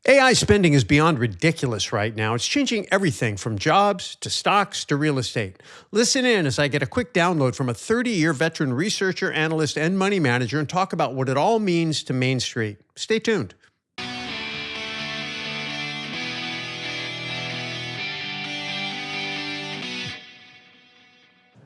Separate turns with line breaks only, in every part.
AI spending is beyond ridiculous right now. It's changing everything from jobs to stocks to real estate. Listen in as I get a quick download from a 30-year veteran researcher, analyst, and money manager and talk about what it all means to Main Street. Stay tuned.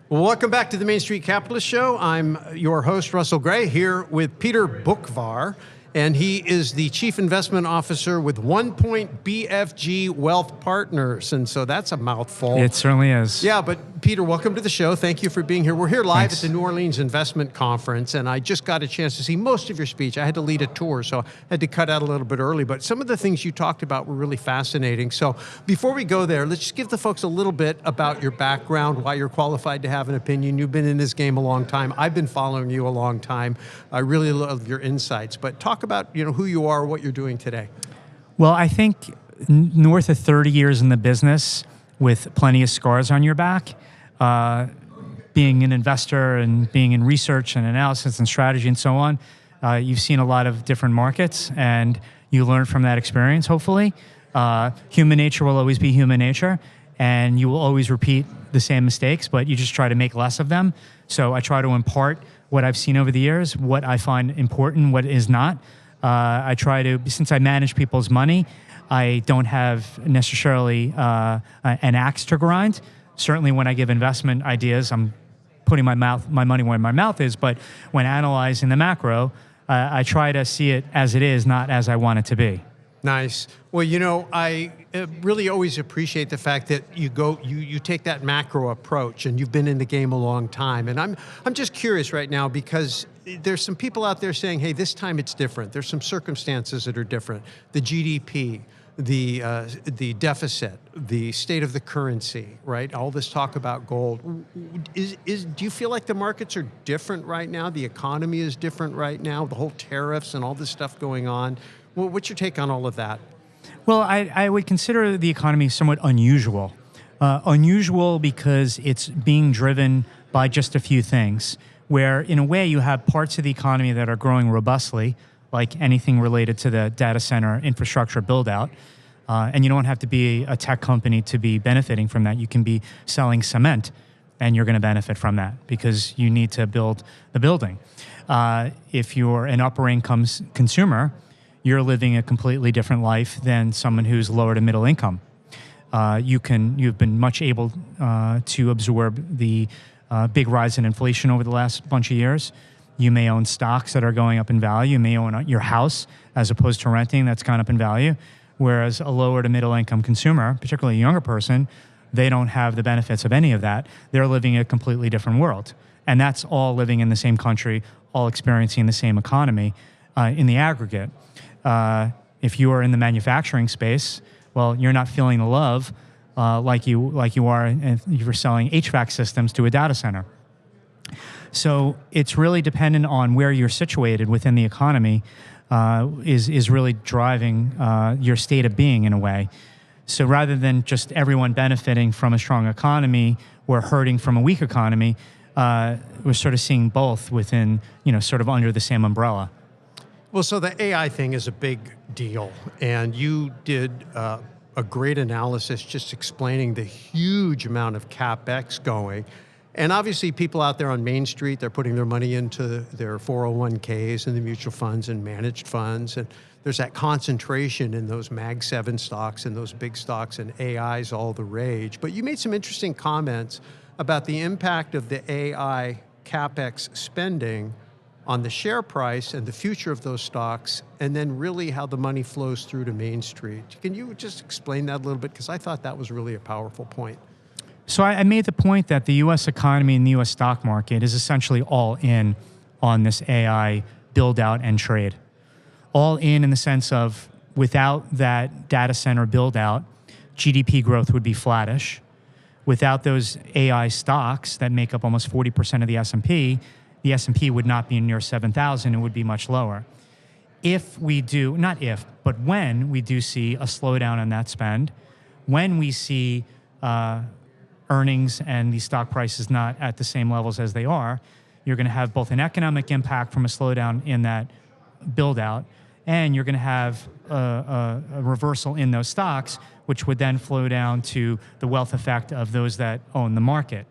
Welcome back to the Main Street Capitalist Show. I'm your host, Russell Gray, here with Peter Boockvar, and he is the Chief Investment Officer with One Point BFG Wealth Partners. And so that's a mouthful.
It certainly is.
Yeah, but Peter, welcome to the show. Thank you for being here. We're here live
Thanks.
at the New Orleans Investment Conference, and I just got a chance to see most of your speech. I had to lead a tour, so I had to cut out a little bit early, but some of the things you talked about were really fascinating. So before we go there, let's just give the folks a little bit about your background, why you're qualified to have an opinion. You've been in this game a long time. I've been following you a long time. I really love your insights, but talk about who you are, what you're doing today.
Well, I think north of 30 years in the business with plenty of scars on your back, being an investor and being in research and analysis and strategy and so on, you've seen a lot of different markets and you learn from that experience, hopefully. Human nature will always be human nature and you will always repeat the same mistakes, but you just try to make less of them. So I try to impart what I've seen over the years, what I find important, what is not. I try to, since I manage people's money, I don't have necessarily an axe to grind. Certainly when I give investment ideas, I'm putting my money where my mouth is, but when analyzing the macro, I try to see it as it is, not as I want it to be.
Nice. Well, I really always appreciate the fact that you take that macro approach, and you've been in the game a long time. And I'm just curious right now because there's some people out there saying, hey, this time it's different. There's some circumstances that are different. The GDP, the deficit, the state of the currency, right? All this talk about gold. Do you feel like the markets are different right now? The economy is different right now? The whole tariffs and all this stuff going on. Well, what's your take on all of that?
Well, I would consider the economy somewhat unusual. Unusual because it's being driven by just a few things, where in a way you have parts of the economy that are growing robustly, like anything related to the data center infrastructure build out. And you don't have to be a tech company to be benefiting from that. You can be selling cement and you're going to benefit from that because you need to build the building. If you're an upper income consumer, you're living a completely different life than someone who's lower to middle income. You've been much able to absorb the big rise in inflation over the last bunch of years. You may own stocks that are going up in value. You may own your house as opposed to renting that's gone up in value. Whereas a lower to middle income consumer, particularly a younger person, they don't have the benefits of any of that. They're living a completely different world. And that's all living in the same country, all experiencing the same economy in the aggregate. If you are in the manufacturing space, well, you're not feeling the love like you are if you're selling HVAC systems to a data center. So it's really dependent on where you're situated within the economy is really driving your state of being in a way. So rather than just everyone benefiting from a strong economy or hurting from a weak economy, we're sort of seeing both within, sort of under the same umbrella.
Well, so the AI thing is a big deal, and you did a great analysis just explaining the huge amount of CapEx going. And obviously people out there on Main Street, they're putting their money into their 401ks and the mutual funds and managed funds. And there's that concentration in those Mag 7 stocks and those big stocks, and AI's all the rage. But you made some interesting comments about the impact of the AI CapEx spending on the share price and the future of those stocks, and then really how the money flows through to Main Street. Can you just explain that a little bit? Because I thought that was really a powerful point.
So I made the point that the U.S. economy and the U.S. stock market is essentially all in on this AI build out and trade. All in the sense of without that data center build out, GDP growth would be flattish. Without those AI stocks that make up almost 40% of the S&P would not be near 7,000, it would be much lower. If we do, not if, but when we do see a slowdown in that spend, when we see earnings and the stock prices not at the same levels as they are, you're going to have both an economic impact from a slowdown in that build out and you're going to have a reversal in those stocks, which would then flow down to the wealth effect of those that own the market.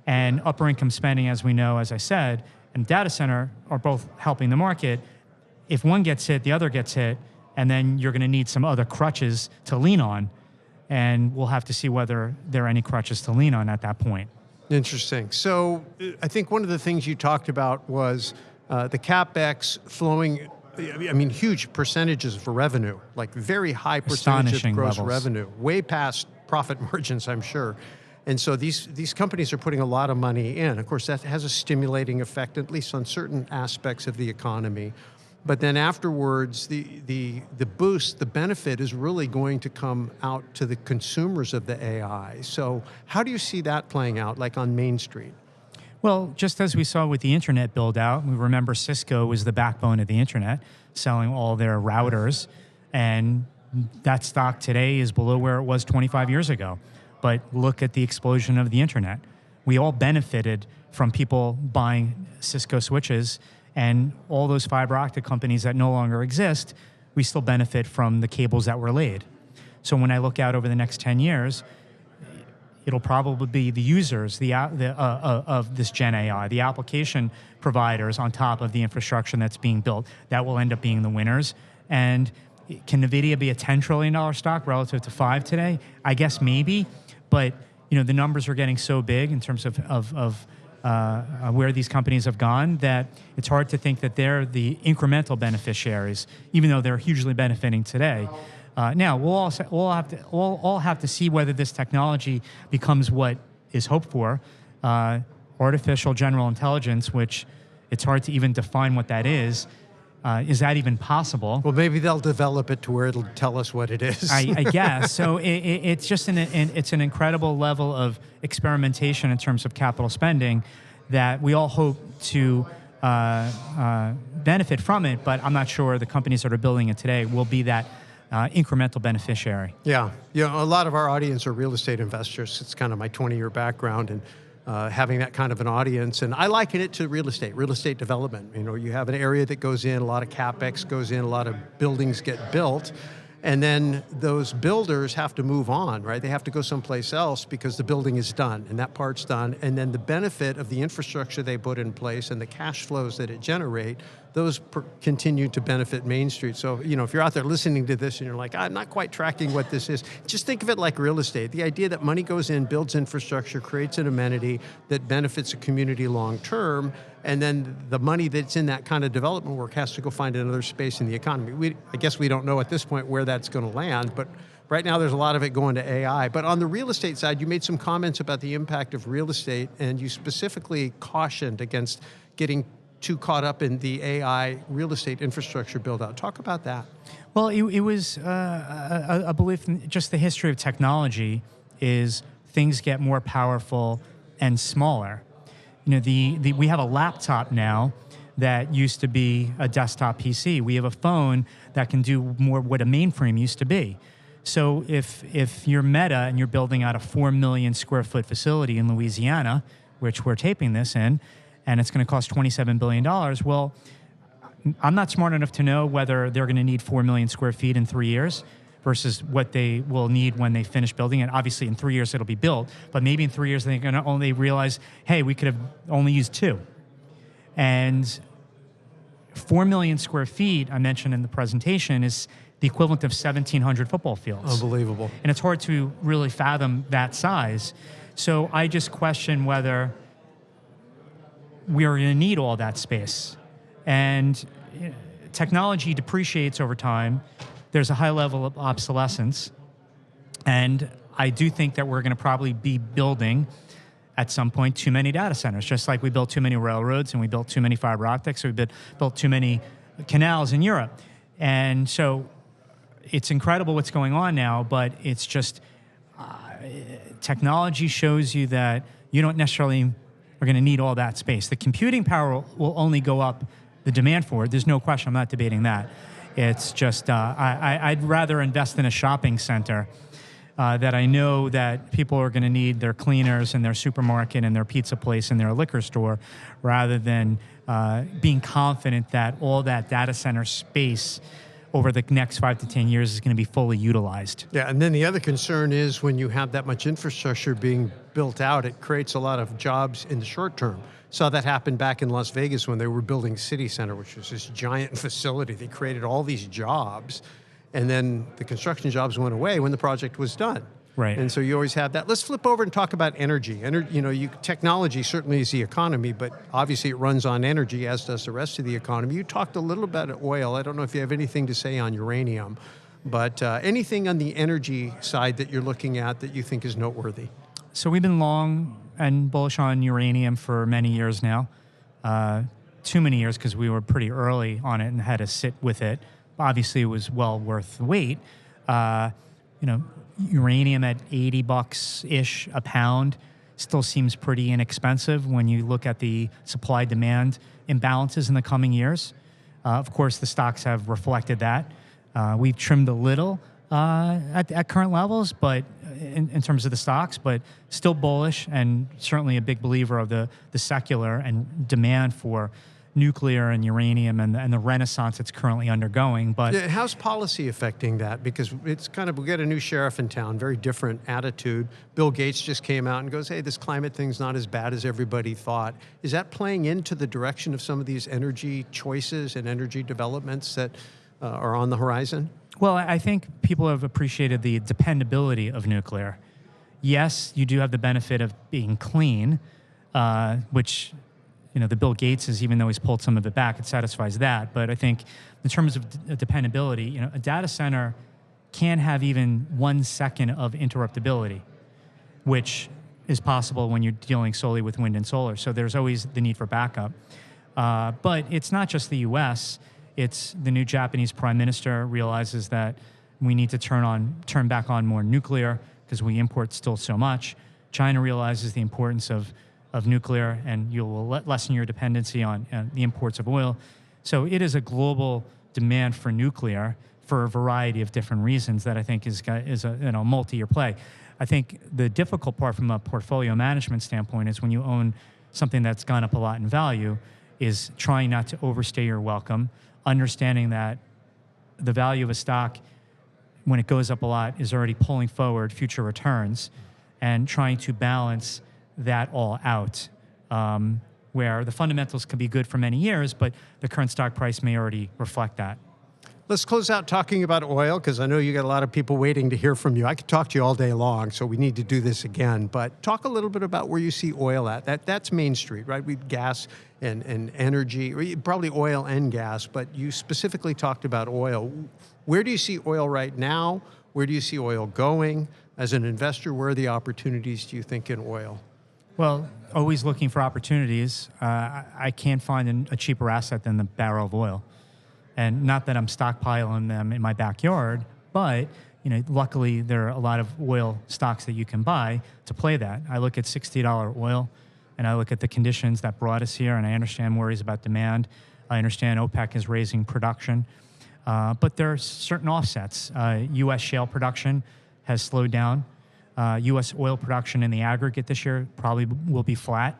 And upper income spending, as we know, as I said, and data center are both helping the market. If one gets hit, the other gets hit, and then you're going to need some other crutches to lean on. And we'll have to see whether there are any crutches to lean on at that point.
Interesting. So I think one of the things you talked about was the CapEx flowing, I mean, huge percentages for revenue, like very high percentage of
Astonishing
gross
levels.
revenue, way past profit margins, I'm sure. And so these companies are putting a lot of money in. Of course, that has a stimulating effect, at least on certain aspects of the economy. But then afterwards, the boost, the benefit is really going to come out to the consumers of the AI. So how do you see that playing out, like on Main Street?
Well, just as we saw with the internet build out, we remember Cisco was the backbone of the internet, selling all their routers. And that stock today is below where it was 25 years ago. But look at the explosion of the internet. We all benefited from people buying Cisco switches, and all those fiber optic companies that no longer exist, we still benefit from the cables that were laid. So when I look out over the next 10 years, it'll probably be the users of this Gen AI, the application providers on top of the infrastructure that's being built, that will end up being the winners. And can NVIDIA be a $10 trillion stock relative to 5 today? I guess maybe, but the numbers are getting so big in terms of where these companies have gone that it's hard to think that they're the incremental beneficiaries, even though they're hugely benefiting today. Now, we'll all have to see whether this technology becomes what is hoped for, artificial general intelligence, which it's hard to even define what that is. Is that even possible?
Well, maybe they'll develop it to where it'll tell us what it is.
I guess. So it's just it's an incredible level of experimentation in terms of capital spending that we all hope to benefit from it, but I'm not sure the companies that are building it today will be that incremental beneficiary.
Yeah. A lot of our audience are real estate investors. It's kind of my 20-year background, and having that kind of an audience. And I liken it to real estate development. You have an area that goes in, a lot of CapEx goes in, a lot of buildings get built, and then those builders have to move on, right? They have to go someplace else because the building is done and that part's done. And then the benefit of the infrastructure they put in place and the cash flows that it generate, those continue to benefit Main Street. So, if you're out there listening to this and you're like, I'm not quite tracking what this is, just think of it like real estate. The idea that money goes in, builds infrastructure, creates an amenity that benefits a community long term, and then the money that's in that kind of development work has to go find another space in the economy. I guess we don't know at this point where that's going to land, but right now there's a lot of it going to AI. But on the real estate side, you made some comments about the impact of real estate, and you specifically cautioned against getting too caught up in the AI real estate infrastructure build out. Talk about that.
Well, it was a belief in just the history of technology is things get more powerful and smaller. We have a laptop now that used to be a desktop PC. We have a phone that can do more what a mainframe used to be. So if you're Meta and you're building out a 4 million square foot facility in Louisiana, which we're taping this in, and it's going to cost $27 billion, well, I'm not smart enough to know whether they're going to need 4 million square feet in 3 years versus what they will need when they finish building it. Obviously, in 3 years, it'll be built, but maybe in 3 years, they're going to only realize, hey, we could have only used 2. And 4 million square feet, I mentioned in the presentation, is the equivalent of 1,700 football fields.
Unbelievable.
And it's hard to really fathom that size. So I just question whether we are going to need all that space. And technology depreciates over time. There's a high level of obsolescence. And I do think that we're going to probably be building, at some point, too many data centers, just like we built too many railroads and we built too many fiber optics, or we built too many canals in Europe. And so it's incredible what's going on now, but it's just technology shows you that you don't necessarily are going to need all that space. The computing power will only go up, the demand for it. There's no question. I'm not debating that. It's just I'd rather invest in a shopping center that I know that people are going to need their cleaners and their supermarket and their pizza place and their liquor store, rather than being confident that all that data center space over the next 5 to 10 years is going to be fully utilized.
Yeah, and then the other concern is when you have that much infrastructure being built out, it creates a lot of jobs in the short term. Saw that happen back in Las Vegas when they were building City Center, which was this giant facility. They created all these jobs, and then the construction jobs went away when the project was done.
Right.
And so you always have that. Let's flip over and talk about energy. Technology certainly is the economy, but obviously it runs on energy, as does the rest of the economy. You talked a little about oil. I don't know if you have anything to say on uranium, but anything on the energy side that you're looking at that you think is noteworthy?
So we've been long and bullish on uranium for many years now. Too many years because we were pretty early on it and had to sit with it. Obviously, it was well worth the wait. Uranium at $80-ish a pound still seems pretty inexpensive when you look at the supply-demand imbalances in the coming years. Of course, the stocks have reflected that. We've trimmed a little at current levels, but in terms of the stocks, but still bullish and certainly a big believer of the secular and demand for nuclear and uranium and the renaissance it's currently undergoing. But
yeah, how's policy affecting that? Because it's we got a new sheriff in town, very different attitude. Bill Gates just came out and goes, hey, this climate thing's not as bad as everybody thought. Is that playing into the direction of some of these energy choices and energy developments that are on the horizon?
Well, I think people have appreciated the dependability of nuclear. Yes, you do have the benefit of being clean, which the Bill Gates even though he's pulled some of it back, it satisfies that. But I think in terms of dependability, a data center can have even 1 second of interruptibility, which is possible when you're dealing solely with wind and solar. So there's always the need for backup. But it's not just the U.S. It's the new Japanese prime minister realizes that we need to turn back on more nuclear because we import still so much. China realizes the importance of nuclear, and you will lessen your dependency on the imports of oil. So it is a global demand for nuclear for a variety of different reasons that I think is a multi-year play. I think the difficult part from a portfolio management standpoint is when you own something that's gone up a lot in value, is trying not to overstay your welcome, understanding that the value of a stock, when it goes up a lot, is already pulling forward future returns, and trying to balance that all out, where the fundamentals can be good for many years, but the current stock price may already reflect that.
Let's close out talking about oil, because I know you got a lot of people waiting to hear from you. I could talk to you all day long, so we need to do this again. But talk a little bit about where you see oil at. That's Main Street, right? We've gas and energy, or probably oil and gas, but you specifically talked about oil. Where do you see oil right now? Where do you see oil going? As an investor, where are the opportunities, do you think, in oil?
Well, always looking for opportunities. I can't find a cheaper asset than the barrel of oil. And not that I'm stockpiling them in my backyard, but luckily there are a lot of oil stocks that you can buy to play that. I look at $60 oil, and I look at the conditions that brought us here, and I understand worries about demand. I understand OPEC is raising production, but there are certain offsets. U.S. shale production has slowed down. U.S. oil production in the aggregate this year probably will be flat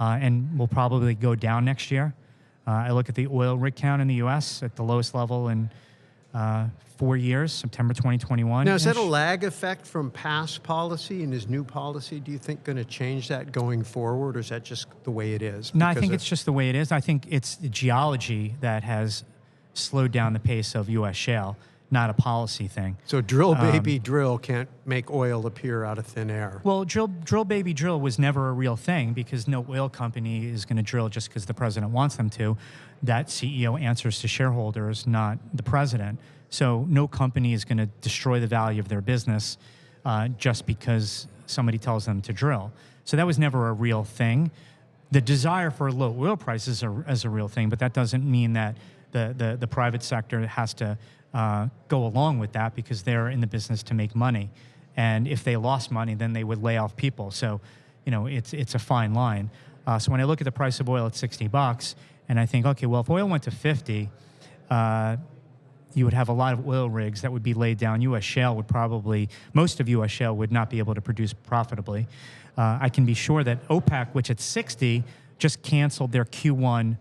and will probably go down next year. I look at the oil rig count in the U.S. at the lowest level in 4 years, September 2021.
Now, is that a lag effect from past policy, and is new policy, do you think, going to change that going forward, or is that just the way it is?
No, I think it's just the way it is. I think it's the geology that has slowed down the pace of U.S. shale, not a policy thing.
So drill, baby, drill can't make oil appear out of thin air.
Well, drill, baby, drill was never a real thing because no oil company is going to drill just because the president wants them to. That CEO answers to shareholders, not the president. So no company is going to destroy the value of their business just because somebody tells them to drill. So that was never a real thing. The desire for low oil prices is a real thing, but that doesn't mean that the private sector has to go along with that because they're in the business to make money. And if they lost money, then they would lay off people. So, it's a fine line. So when I look at the price of oil at $60, and I think, okay, well, if oil went to 50, you would have a lot of oil rigs that would be laid down. U.S. shale would most of U.S. shale would not be able to produce profitably. I can be sure that OPEC, which at 60, just canceled their Q1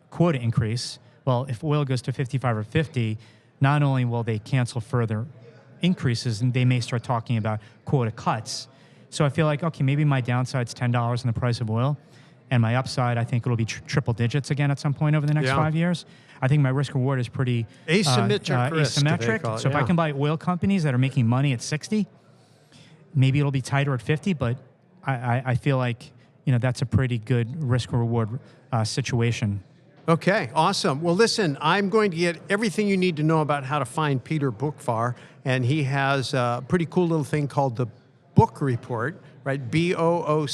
quota increase. Well, if oil goes to 55 or 50, not only will they cancel further increases, and they may start talking about quota cuts. So I feel like, okay, maybe my downside's $10 in the price of oil, and my upside, I think it'll be triple digits again at some point over the next 5 years. I think my risk reward is pretty
asymmetric. Asymmetric.
So if I can buy oil companies that are making money at 60, maybe it'll be tighter at 50, but I feel like that's a pretty good risk reward situation.
Okay, awesome. Well, listen, I'm going to get everything you need to know about how to find Peter Boockvar, and he has a pretty cool little thing called the Book Report, right? Boock,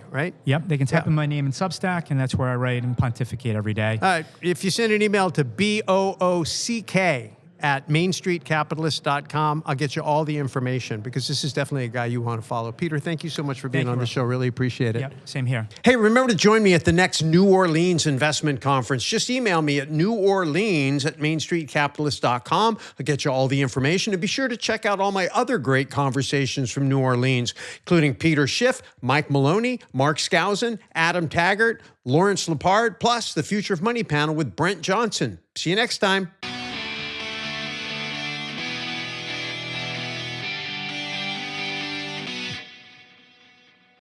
right?
Yep, they can type in my name in Substack, and that's where I write and pontificate every day.
If you send an email to book@mainstreetcapitalist.com, I'll get you all the information, because this is definitely a guy you want to follow. Peter, thank you so much for being on the show. Really appreciate it.
Yep, same here.
Hey, remember to join me at the next New Orleans investment conference. Just email me at neworleans@mainstreetcapitalist.com. I'll get you all the information. And be sure to check out all my other great conversations from New Orleans, including Peter Schiff, Mike Maloney, Mark Skousen, Adam Taggart, Lawrence Lepard, plus the Future of Money panel with Brent Johnson. See you next time.